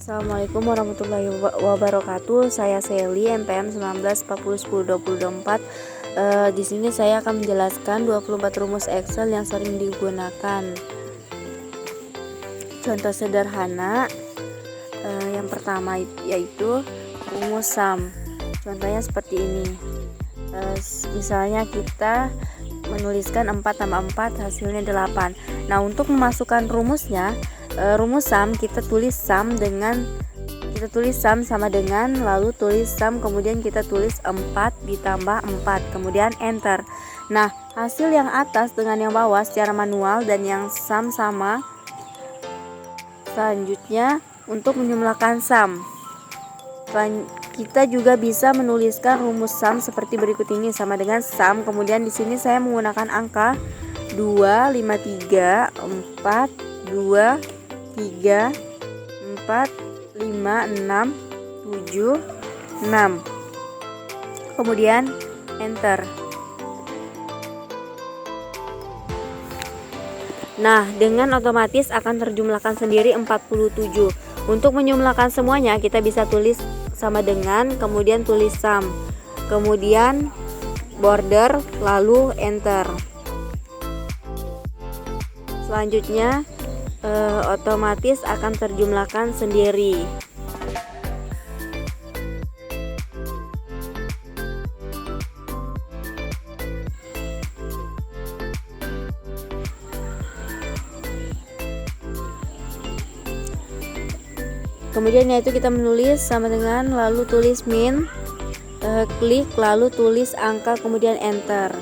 Assalamualaikum warahmatullahi wabarakatuh. Saya Sally, NPM 19401024. Di sini saya akan menjelaskan 24 rumus Excel yang sering digunakan. Contoh sederhana yang pertama yaitu rumus sum. Contohnya seperti ini. Misalnya kita menuliskan 4 tambah 4 hasilnya 8. Nah, untuk memasukkan rumusnya, rumus sum kita tulis sum sama dengan, lalu tulis sum, kemudian kita tulis 4 ditambah 4, kemudian enter. Nah, hasil yang atas dengan yang bawah secara manual dan yang sum sama. Selanjutnya untuk menjumlahkan sum, kita juga bisa menuliskan rumus sum seperti berikut ini, sama dengan sum, kemudian di sini saya menggunakan angka 2, 5, 3, 4, 2, 3, 4, 5, 6, 7, 6. Kemudian enter. Nah, dengan otomatis akan terjumlahkan sendiri 47. Untuk menjumlahkan semuanya kita bisa tulis sama dengan, kemudian tulis sum, kemudian border, lalu enter. Selanjutnya otomatis akan terjumlahkan sendiri. Kemudian yaitu kita menulis sama dengan, lalu tulis min, klik, lalu tulis angka, kemudian enter.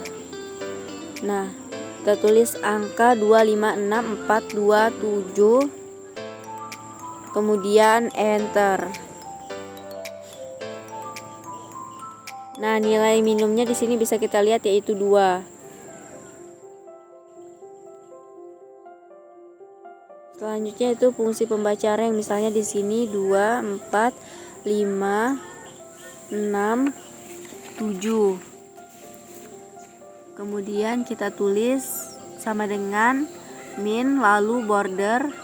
Nah, kita tulis angka 2, 5, 6, 4, 2, 7, kemudian enter. Nah, nilai minimumnya di sini bisa kita lihat yaitu 2. Selanjutnya itu fungsi pembaca rang, misalnya di sini 2, 4, 5, 6, 7. Kemudian kita tulis sama dengan min, lalu border.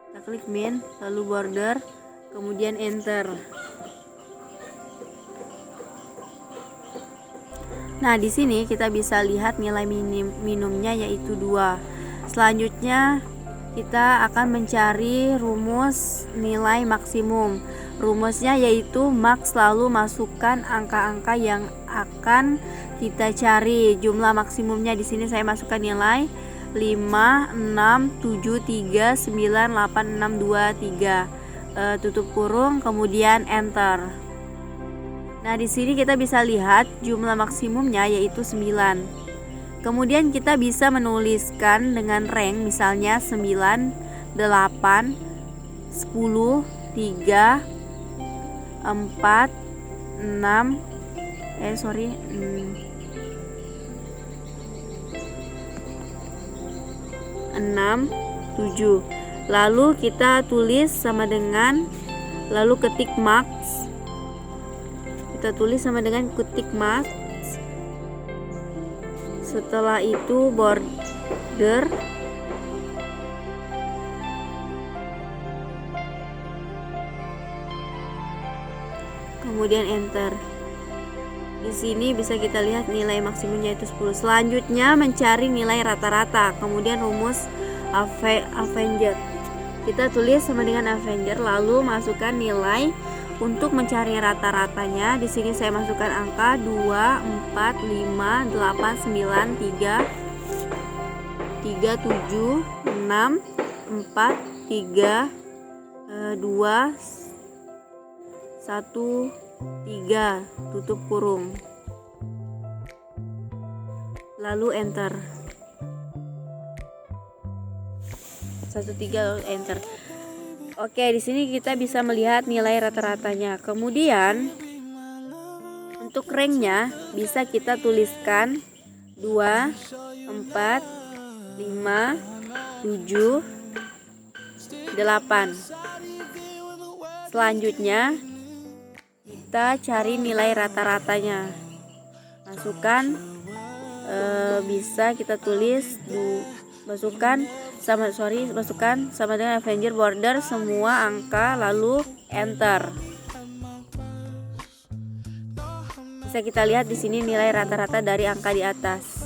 Kita klik min, lalu border, kemudian enter. Nah, di sini kita bisa lihat nilai minimumnya yaitu 2. Selanjutnya kita akan mencari rumus nilai maksimum. Rumusnya yaitu max, lalu masukkan angka-angka yang akan kita cari. Jumlah maksimumnya di sini saya masukkan nilai 5, 6, 7, 3, 9, 8, 6, 2, 3. Tutup kurung, kemudian enter. Nah, di sini kita bisa lihat jumlah maksimumnya yaitu 9. Kemudian kita bisa menuliskan dengan rang, misalnya 9, 8, 10, 3, 4, 6, 6, 7. Lalu kita tulis sama dengan, lalu ketik max. Kita tulis sama dengan ketik max. Setelah itu border, kemudian enter. Di sini bisa kita lihat nilai maksimumnya itu 10. Selanjutnya mencari nilai rata-rata, kemudian rumus Avenger. Kita tulis sama dengan Avenger, lalu masukkan nilai. Untuk mencari rata-ratanya, di sini saya masukkan angka 2, 4, 5, 8, 9, 3, 7, 6, 4, 3, 2, 1, 3, tutup kurung, lalu enter. 1, 3, lalu enter. Oke, di sini kita bisa melihat nilai rata-ratanya. Kemudian untuk rangnya bisa kita tuliskan 2, 4, 5, 7, 8. Selanjutnya kita cari nilai rata-ratanya. Masukkan, bisa kita tulis, masukkan masukkan sama dengan Avenger border semua angka lalu enter. Bisa kita lihat di sini nilai rata-rata dari angka di atas.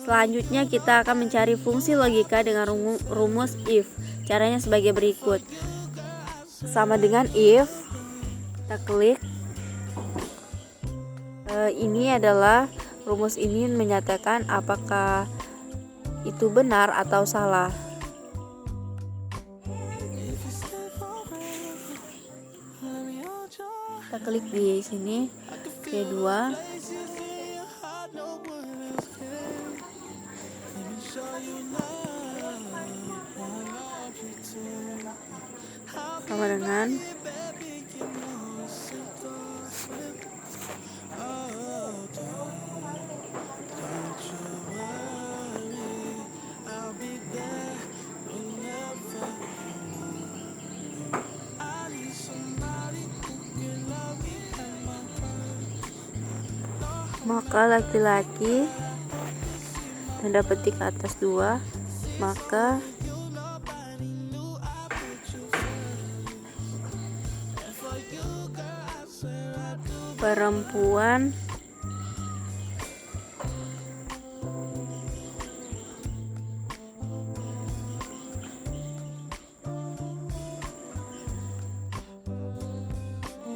Selanjutnya kita akan mencari fungsi logika dengan rumus if. Caranya sebagai berikut. Sama dengan if, kita klik. Ini adalah rumus ini menyatakan apakah itu benar atau salah. Kita klik di sini kedua. Sama dengan maka laki-laki tanda petik atas 2, maka perempuan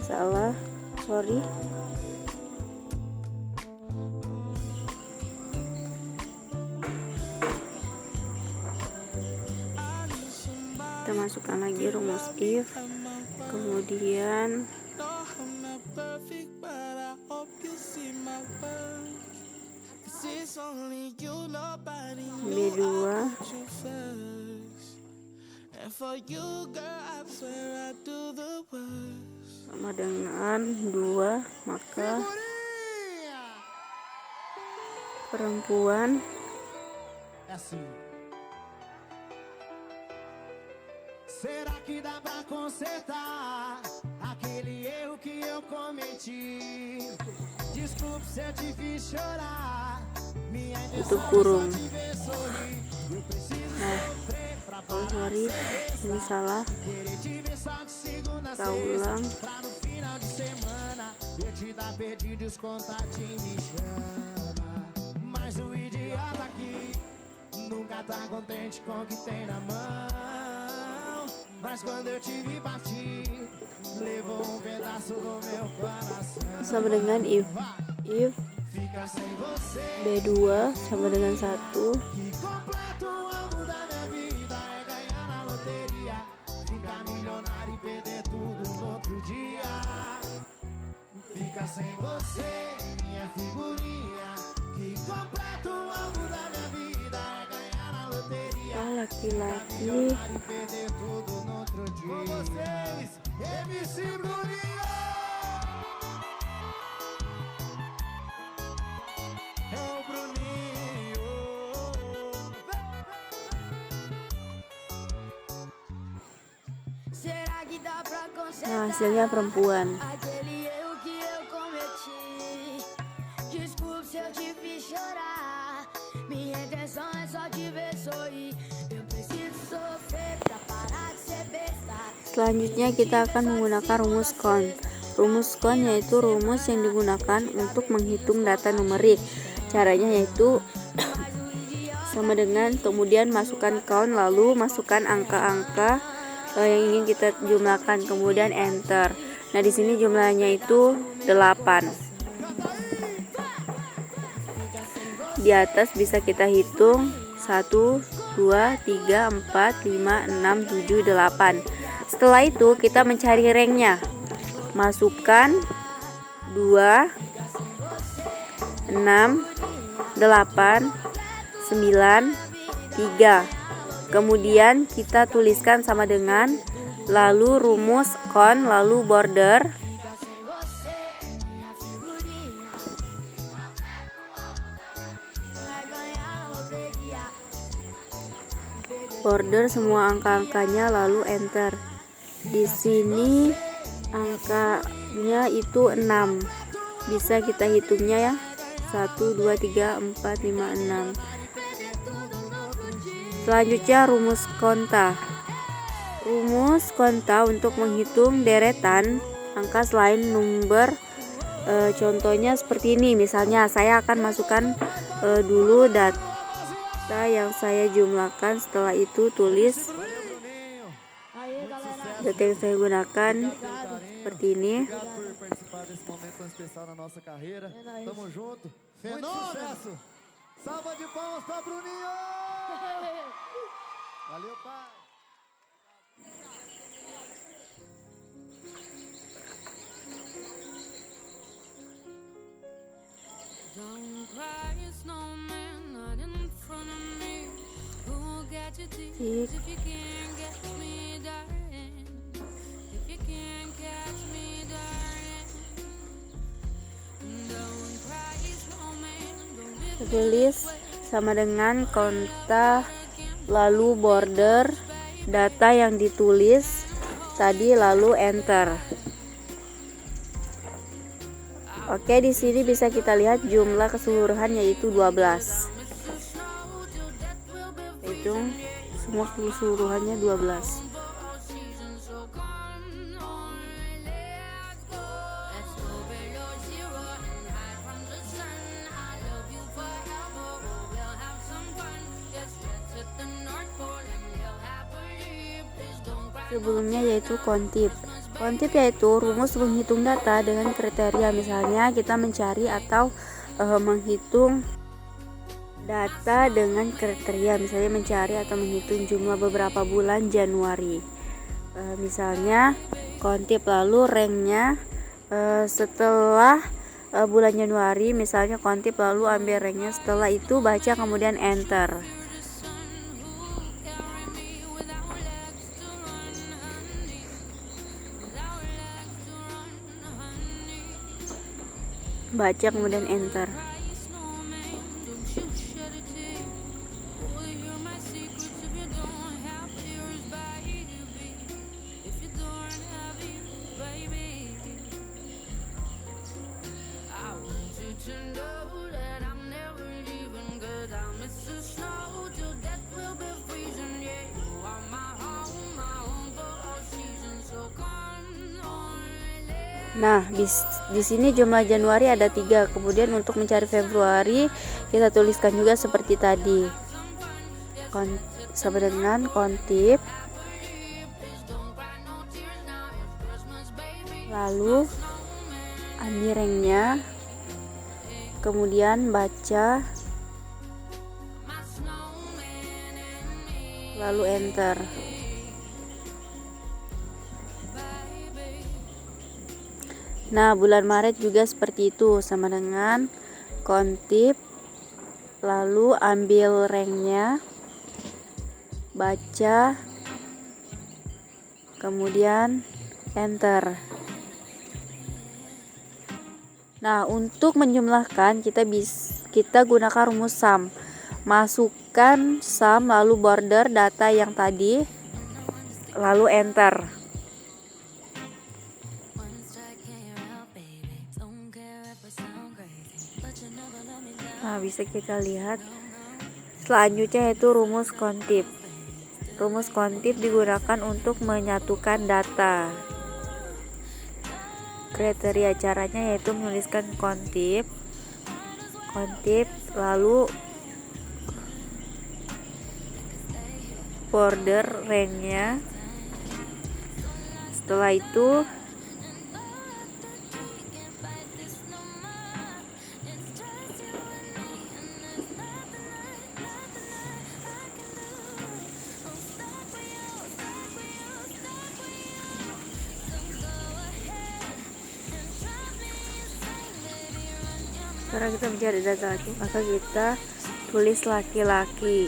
salah, sorry. Kita masukkan lagi rumus if, kemudian B2 sama dengan 2, maka perempuan será que dá pra consertar aquele erro que eu cometi? Desculpe se eu te fiz chorar. Minha itu kurung. Oh sorry, ini salah. Kita ulang. Mas o idiota aqui nunca tá contente com o que tem na mão. Mas quando eu te vi partir, levou pedaço do meu coração. Sama dengan if B2 sama dengan 1, Que completo o amo da minha vida é ganhar na loteria, ficar milionário e perder tudo no outro dia. Fica sem você, minha figurinha. Que completo o amo da minha vida é ganhar na loteria, laki-laki e perder tudo no outro dia. Com vocês, MC Bruninho. É o Bruninho. Será que dá pra Nah, consertar hasilnya perempuan. aquele erro que eu cometi? Desculpe se eu te fiz chorar. Minha intenção é só te ver sorrir. Eu preciso sofrer pra parar de ser besta. Selanjutnya kita akan menggunakan rumus count. Rumus count yaitu rumus yang digunakan untuk menghitung data numerik. Caranya yaitu sama dengan kemudian masukkan count lalu masukkan angka-angka yang ingin kita jumlahkan, kemudian enter. Nah, di sini jumlahnya itu 8. Di atas bisa kita hitung 1, 2, 3, 4, 5, 6, 7, 8. Setelah itu kita mencari ranknya. Masukkan 2, 6, 8, 9, 3. Kemudian kita tuliskan sama dengan lalu rumus count lalu border semua angka-angkanya lalu enter. Di sini angkanya itu 6. Bisa kita hitungnya ya. 1, 2, 3, 4, 5, 6. Selanjutnya rumus konta. Rumus konta untuk menghitung deretan angka selain number. Contohnya seperti ini. Misalnya saya akan masukkan dulu data yang saya jumlahkan, setelah itu tulis Aí, galera. data yang saya gunakan seperti ini. Obrigado por participar desse momento tão especial na nossa carreira. É nóis. Tamo junto. Muito sucesso. Salva de palmas pra Bruninho. Valeu, pai. Don't cry, snowman, not in front of me. Who'll get your tears Tik. if you can't catch me, darling? If you can't catch me, darling. Don't cry, snowman, don't be Tulis sama dengan konta, lalu border data yang ditulis tadi, lalu enter. Oke, di sini bisa kita lihat jumlah keseluruhan yaitu 12. Hitung semua keseluruhannya 12. so come on, let's go. Let's go below zero and hide from the sun. I love you forever, we'll have some fun. Yes, let's hit the North Pole and live happily. Please don't cry. Sebelumnya yaitu kontip. Kontip yaitu rumus menghitung data dengan kriteria. Misalnya kita mencari atau menghitung data dengan kriteria, misalnya mencari atau menghitung jumlah beberapa bulan Januari. Misalnya kontip, lalu ranknya setelah bulan Januari, misalnya kontip lalu ambil ranknya, setelah itu baca kemudian enter. Baca kemudian enter. Nah, di sini jumlah Januari ada 3. Kemudian untuk mencari Februari kita tuliskan juga seperti tadi. Sama dengan kontip, lalu ambil ranknya, kemudian baca, lalu enter. Nah, bulan Maret juga seperti itu, sama dengan kontip, lalu ambil ranknya, baca, kemudian enter. Nah, untuk menjumlahkan kita gunakan rumus sum. Masukkan sum lalu border data yang tadi, lalu enter. Nah, bisa kita lihat selanjutnya yaitu rumus kontip. Rumus kontip digunakan untuk menyatukan data. Kriteria caranya yaitu menuliskan kontip, lalu border ranknya. Setelah itu sekarang kita mencari data laki, maka kita tulis laki-laki.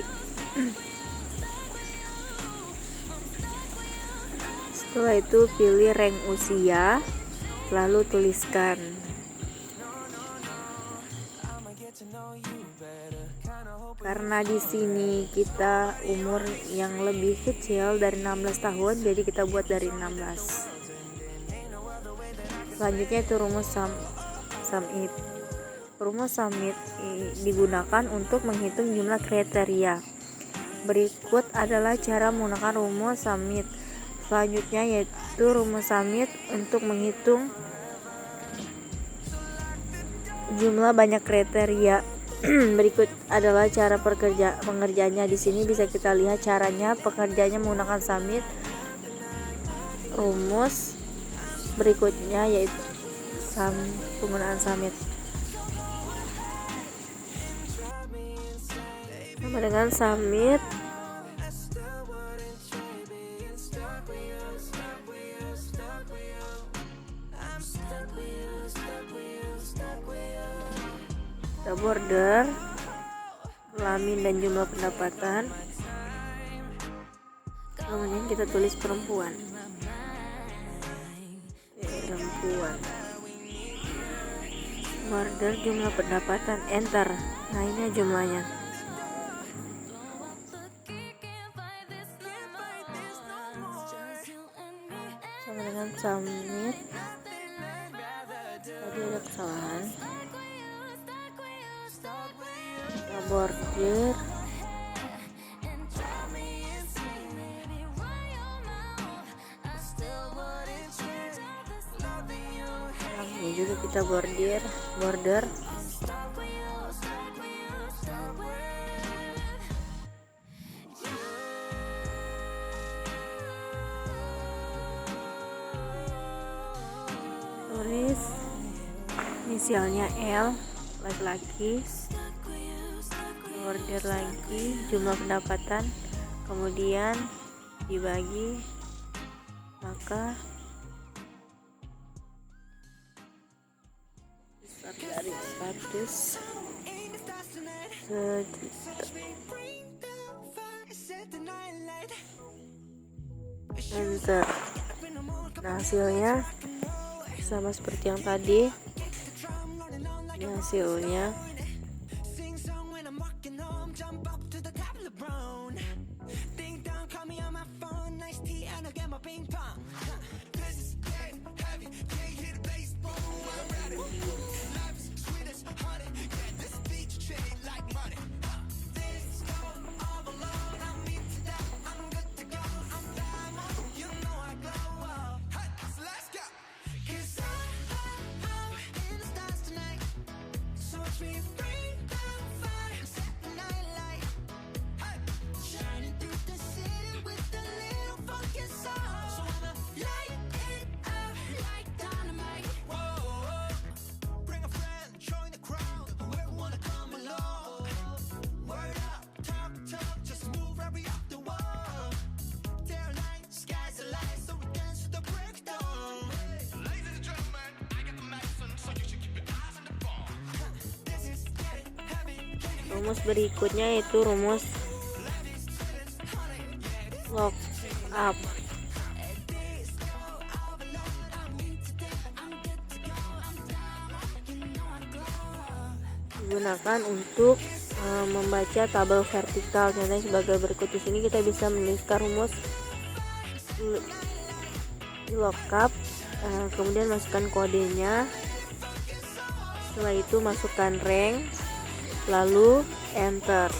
Setelah itu pilih rank usia, lalu tuliskan. Karena di sini kita umur yang lebih kecil dari 16 tahun, jadi kita buat dari 16. Selanjutnya itu rumus sum if. Rumus sum if digunakan untuk menghitung jumlah kriteria. Berikut adalah cara menggunakan rumus summit. Selanjutnya yaitu rumus summit untuk menghitung jumlah banyak kriteria. Berikut adalah cara pengerjaannya. Di sini bisa kita lihat caranya. Pekerjaannya menggunakan summit. Rumus berikutnya yaitu penggunaan summit. Sama dengan summit, kita border, kelamin dan jumlah pendapatan, kemudian kita tulis perempuan, border jumlah pendapatan, enter. Nah, ini jumlahnya. Sama dengan summit, tadi ada kesalahan. Kita border, ini juga kita border. Tulis inisialnya L, laki-laki, border lagi jumlah pendapatan, kemudian dibagi, maka dari status sejuta. Enter. Nah, hasilnya sama seperti yang tadi. Ini hasilnya. Rumus berikutnya yaitu rumus lookup. Digunakan untuk membaca tabel vertikal. Contohnya sebagai berikut. Di sini kita bisa menuliskan rumus lookup, kemudian masukkan kodenya. Setelah itu masukkan rank, lalu enter.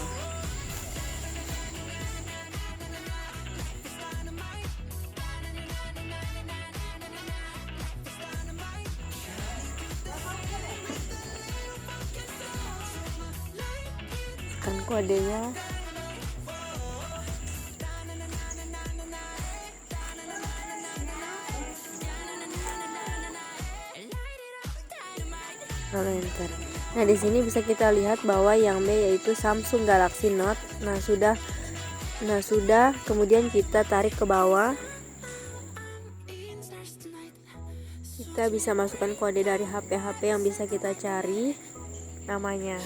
Masukkan kodenya. Lalu enter. Nah, di sini bisa kita lihat bahwa yang B yaitu Samsung Galaxy Note. Nah, sudah. Kemudian kita tarik ke bawah. Kita bisa masukkan kode dari HP yang bisa kita cari namanya.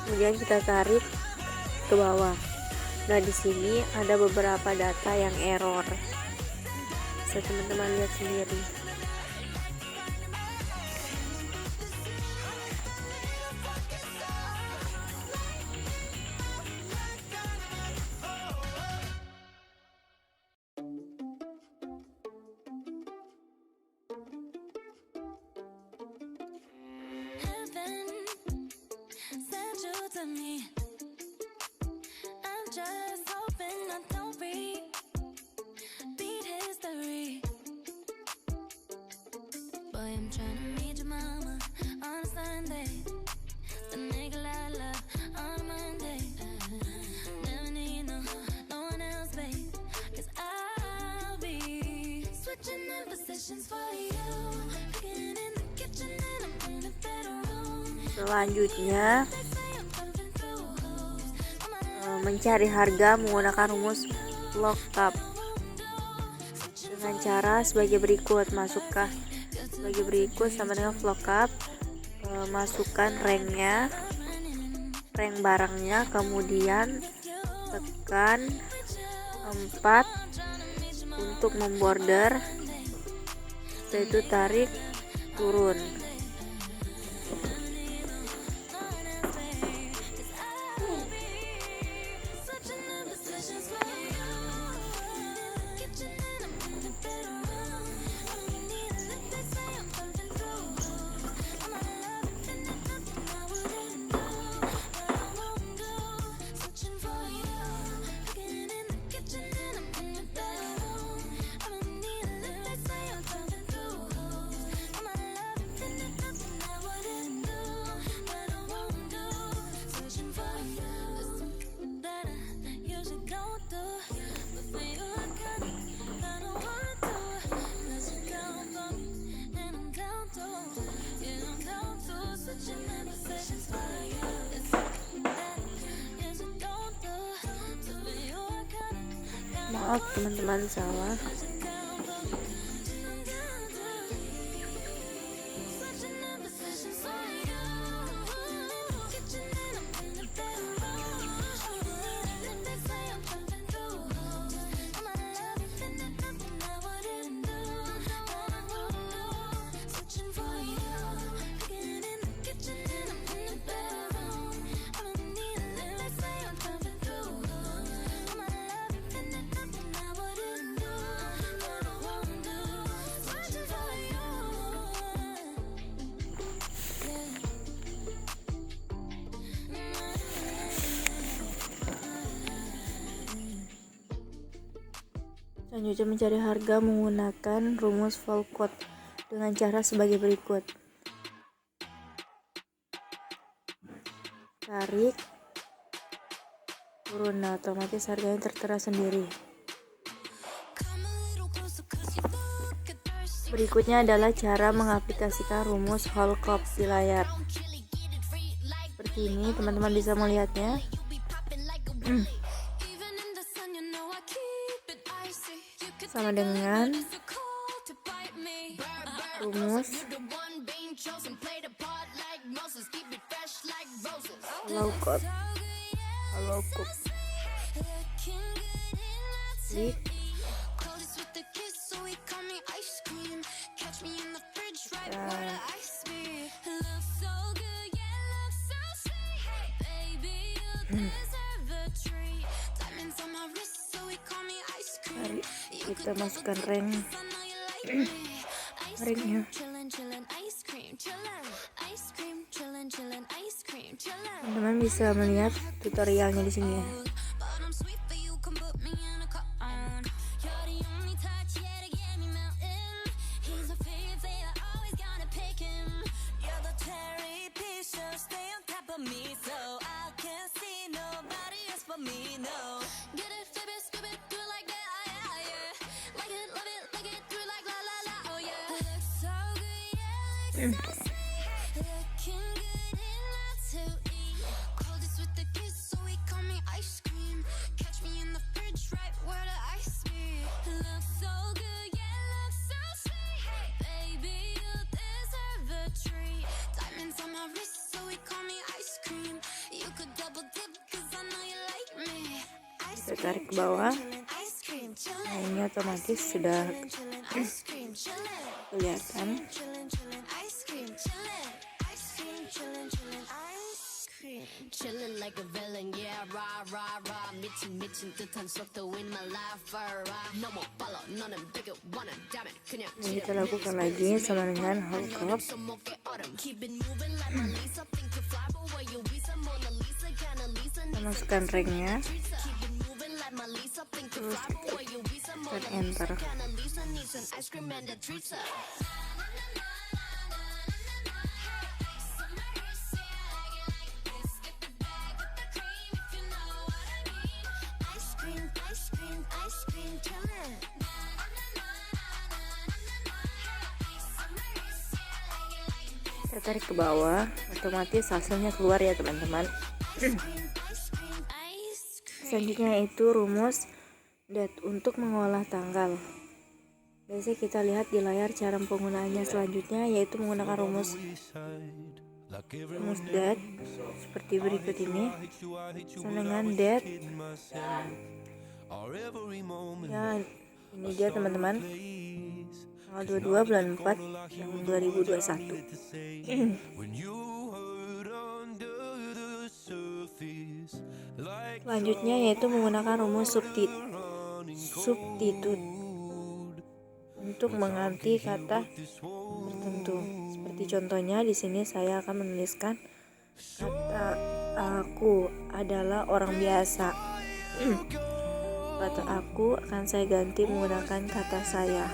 Kemudian kita tarik ke bawah. Nah, di sini ada beberapa data yang error. Bisa teman-teman lihat sendiri. I'm trying to meet your mama on a Sunday. The nigga I love on a Monday. Never need no one else, babe. 'Cause I'll be switching up positions for you. Cooking in the kitchen and I'm in the bedroom. Selanjutnya mencari harga menggunakan rumus lookup dengan cara sebagai berikut. Masukkan sebagai berikut sama dengan lookup, masukkan ranknya, rank barangnya, kemudian tekan 4 untuk memborder, setelah itu tarik turun. Maaf teman-teman, salah. Selanjutnya mencari harga menggunakan rumus Volcode dengan cara sebagai berikut. Tarik turun, nah otomatis harganya tertera sendiri. Berikutnya adalah cara mengaplikasikan rumus Volcode di layar. Seperti ini, teman-teman bisa melihatnya. Sama dengan rumus lookup. Klik. Mari kita masukkan ranknya. Teman-teman bisa melihat tutorialnya di sini ya. Kita tarik ke bawah, nah ini otomatis sudah kelihatan. Chillin' like a villain, yeah, rah, rah, rah. 미친 듯한 속도 in my life, no more follow, none of bigger, wanna damn it, 그냥 Ini kita lakukan lagi sama dengan Volcode. Kita masukkan ranknya, terus tekan enter. tarik ke bawah, otomatis hasilnya keluar ya teman-teman. Selanjutnya yaitu rumus dat untuk mengolah tanggal. Biasanya kita lihat di layar cara penggunaannya selanjutnya yaitu menggunakan rumus dat seperti berikut ini. Dengan dat ya, ini dia teman-teman, tanggal 22 bulan 4 tahun 2021. Selanjutnya yaitu menggunakan rumus substitut untuk mengganti kata tertentu. Seperti contohnya di sini saya akan menuliskan kata aku adalah orang biasa. Kata aku akan saya ganti menggunakan kata saya.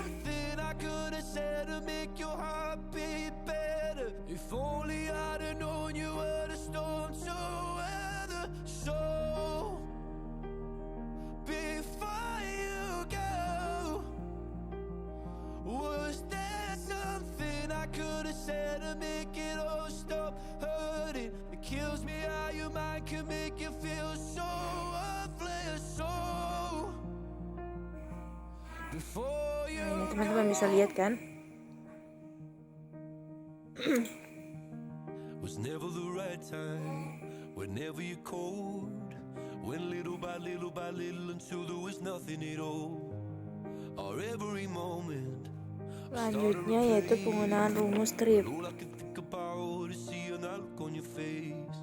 Nah, ini teman-teman bisa lihat kan? Was never the right time, whenever you cold, went little by little until there was nothing at all, or every moment. Selanjutnya yaitu penggunaan rumus strip.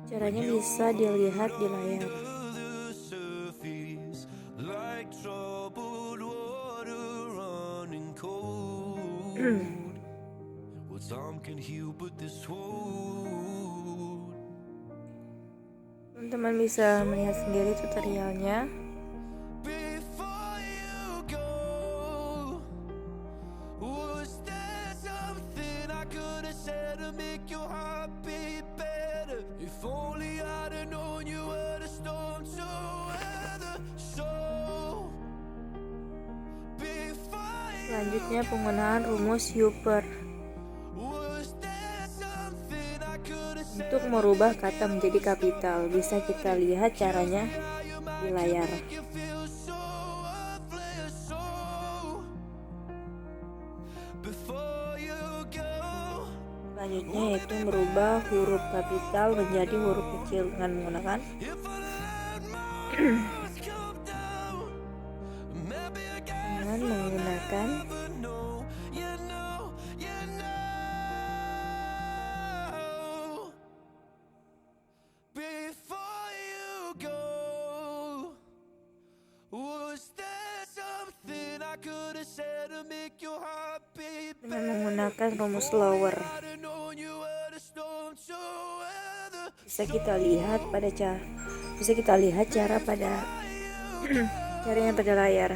Caranya bisa dilihat di layar. Teman-teman bisa melihat sendiri tutorialnya. Selanjutnya penggunaan rumus Hooper untuk merubah kata menjadi kapital. Bisa kita lihat caranya di layar. Selanjutnya yaitu merubah huruf kapital menjadi huruf kecil dengan menggunakan rumus lower. Bisa kita lihat cara pada caranya pada layar.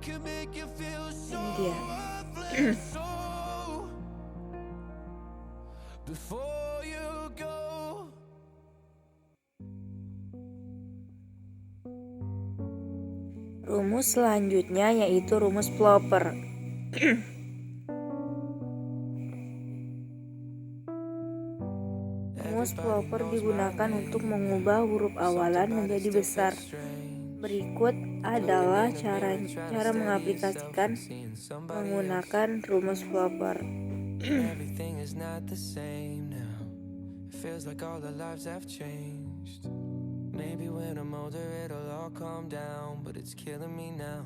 Ini dia. Rumus selanjutnya yaitu rumus Plopper. Rumus Plopper digunakan untuk mengubah huruf awalan menjadi besar. Berikut adalah cara mengaplikasikan menggunakan rumus Plopper. Everything is not the same now. It feels like all our lives have changed. Maybe when I'm older it'll all calm down, but it's killing me now.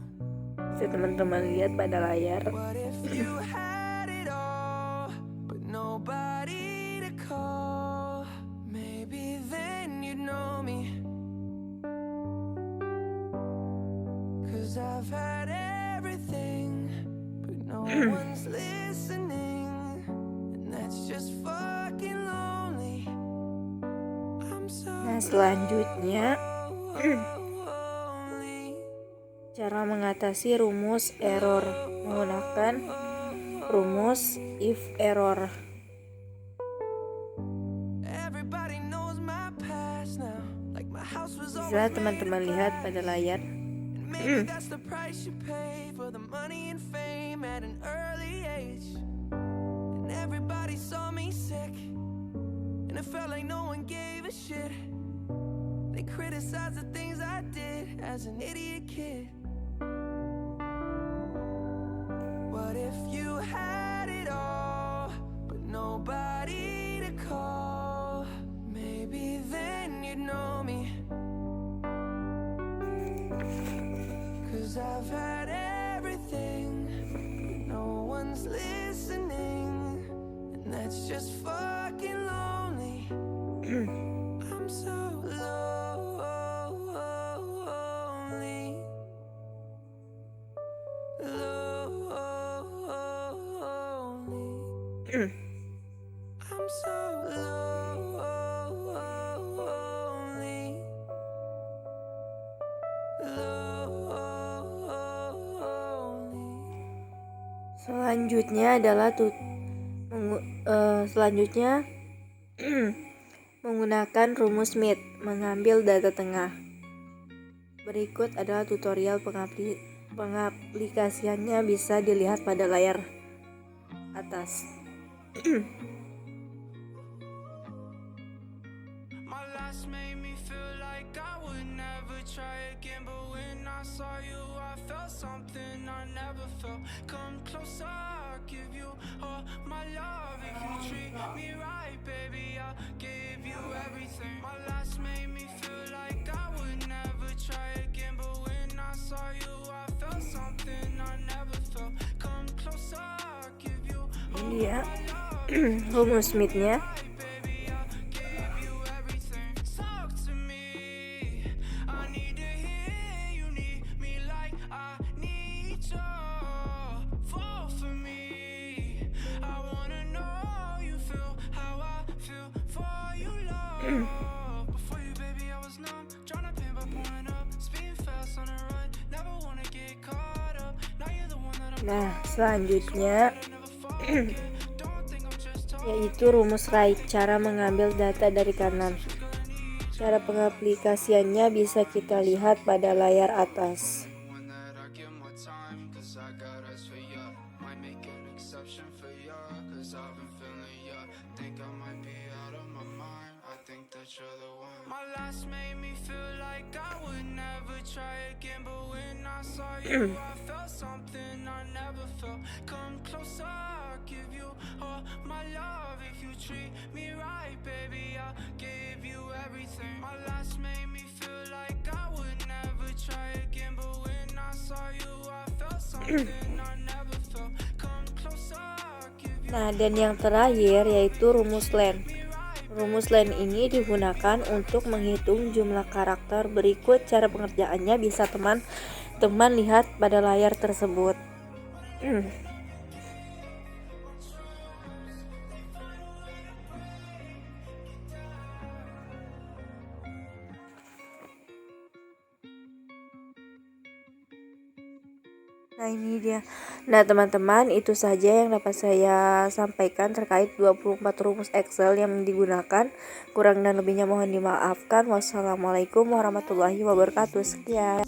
Bisa teman-teman lihat pada layar. What if you had it all, but nobody to call? Maybe then you'd know me. 'Cause I've had everything, but no one's listening, and that's just fucking lonely. Nah, selanjutnya cara mengatasi rumus error menggunakan rumus if error. Bisa teman-teman lihat pada layar. Maybe that's the price you pay for the money and fame at an early age. And everybody saw me sick, and it felt like no one gave a shit. They criticized the things I did as an idiot kid. What if you had it all, but nobody to call? Maybe then you'd know me. 'Cause I've had everything, but no one's listening, and that's just fucking lonely. I'm so lonely. Lonely. I'm so lonely. Selanjutnya adalah menggunakan rumus Smith, mengambil data tengah. Berikut adalah tutorial pengaplikasiannya, bisa dilihat pada layar atas. My last made me feel like I would never try again, but when I saw you, I felt something I never felt. Come closer, I'll give you all my love. If you treat me right, baby, I'll give you everything. My last made me feel like I would never try again, but when I saw you, I felt something I never felt. Come closer, I'll give you all Ini ya my love. rumus Smith-nya. Baby, I'll give you everything. Talk to me. I need to hear you need me like I need you. Fall for me. I wanna know you feel how I feel for you, love. Before you, baby, I was numb. Tryna pin by pouring up. Speeding fast on the run. Never wanna get caught up. Now you're the one that I'm Nah, selanjutnya never forget. Don't think I'm just talking. yaitu rumus Wright, cara mengambil data dari kanan. Cara pengaplikasiannya bisa kita lihat pada layar atas. One that I give more time, 'cause I got eyes for ya. Might make an exception for ya, 'cause I've been feeling ya. Think I might be out of my mind, I think that you're the one. My last made me feel like I would never try again, but when I saw you, I felt something I never felt. Come closer, I'll give you all my love. If you treat me right, baby, I'll give you everything. My last made me feel like I would never try again, but when I saw you, I felt something I never felt. Come closer, I'll give you Nah, dan yang terakhir yaitu rumus Len. Rumus Len ini digunakan untuk menghitung jumlah karakter. Berikut cara pengerjaannya, bisa teman-teman lihat pada layar tersebut. Nah, ini dia. Nah, teman-teman, itu saja yang dapat saya sampaikan terkait 24 rumus Excel yang digunakan. Kurang dan lebihnya mohon dimaafkan. Wassalamualaikum warahmatullahi wabarakatuh. Sekian.